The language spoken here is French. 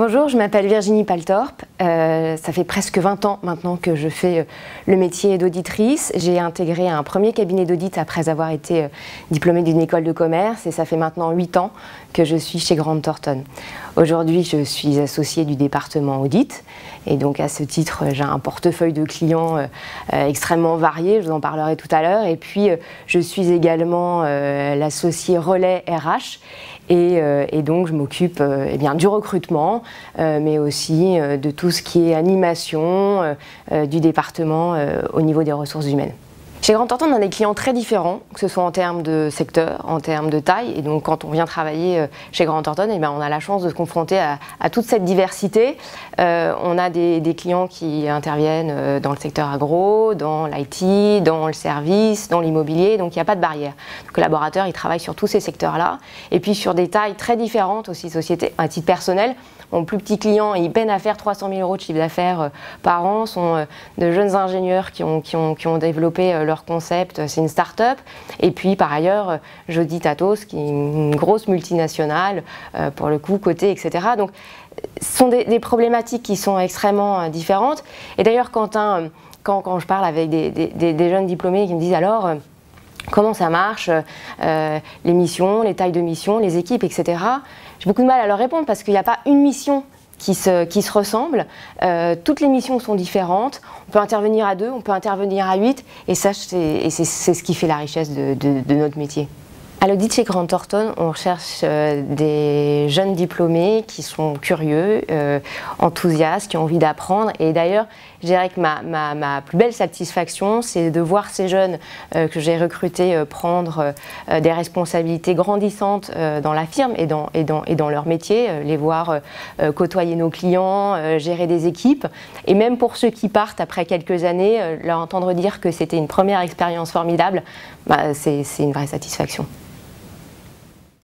Bonjour, je m'appelle Virginie Paltorp. Ça fait presque 20 ans maintenant que je fais le métier d'auditrice. J'ai intégré un premier cabinet d'audit après avoir été diplômée d'une école de commerce et ça fait maintenant 8 ans que je suis chez Grant Thornton. Aujourd'hui, je suis associée du département audit et donc à ce titre, j'ai un portefeuille de clients extrêmement varié, je vous en parlerai tout à l'heure. Et puis, je suis également l'associée relais RH et donc je m'occupe du recrutement, mais aussi de tout ce qui est animation du département au niveau des ressources humaines. Chez Grant Thornton, on a des clients très différents, que ce soit en termes de secteur, en termes de taille. Et donc, quand on vient travailler chez Grant Thornton, on a la chance de se confronter à toute cette diversité. On a des clients qui interviennent dans le secteur agro, dans l'IT, dans le service, dans l'immobilier. Donc, il n'y a pas de barrière. Le collaborateur, il travaille sur tous ces secteurs-là. Et puis, sur des tailles très différentes aussi, sociétés, à titre personnel. Mon plus petit client, il peine à faire 300 000 € de chiffre d'affaires par an, sont de jeunes ingénieurs qui ont développé leur concept, c'est une start-up. Et puis par ailleurs, Jody Tatos, qui est une grosse multinationale, pour le coup, côté, etc. Donc ce sont des problématiques qui sont extrêmement différentes. Et d'ailleurs, quand je parle avec des jeunes diplômés qui me disent alors, comment ça marche, les missions, les tailles de missions, les équipes, etc. J'ai beaucoup de mal à leur répondre parce qu'il n'y a pas une mission qui se ressemble. Toutes les missions sont différentes. On peut intervenir à 2, on peut intervenir à 8. Et ça, c'est ce qui fait la richesse de notre métier. À l'audit chez Grant Thornton, on recherche des jeunes diplômés qui sont curieux, enthousiastes, qui ont envie d'apprendre. Et d'ailleurs, je dirais que ma plus belle satisfaction, c'est de voir ces jeunes que j'ai recrutés prendre des responsabilités grandissantes dans la firme et dans leur métier, les voir côtoyer nos clients, gérer des équipes. Et même pour ceux qui partent après quelques années, leur entendre dire que c'était une première expérience formidable, c'est une vraie satisfaction.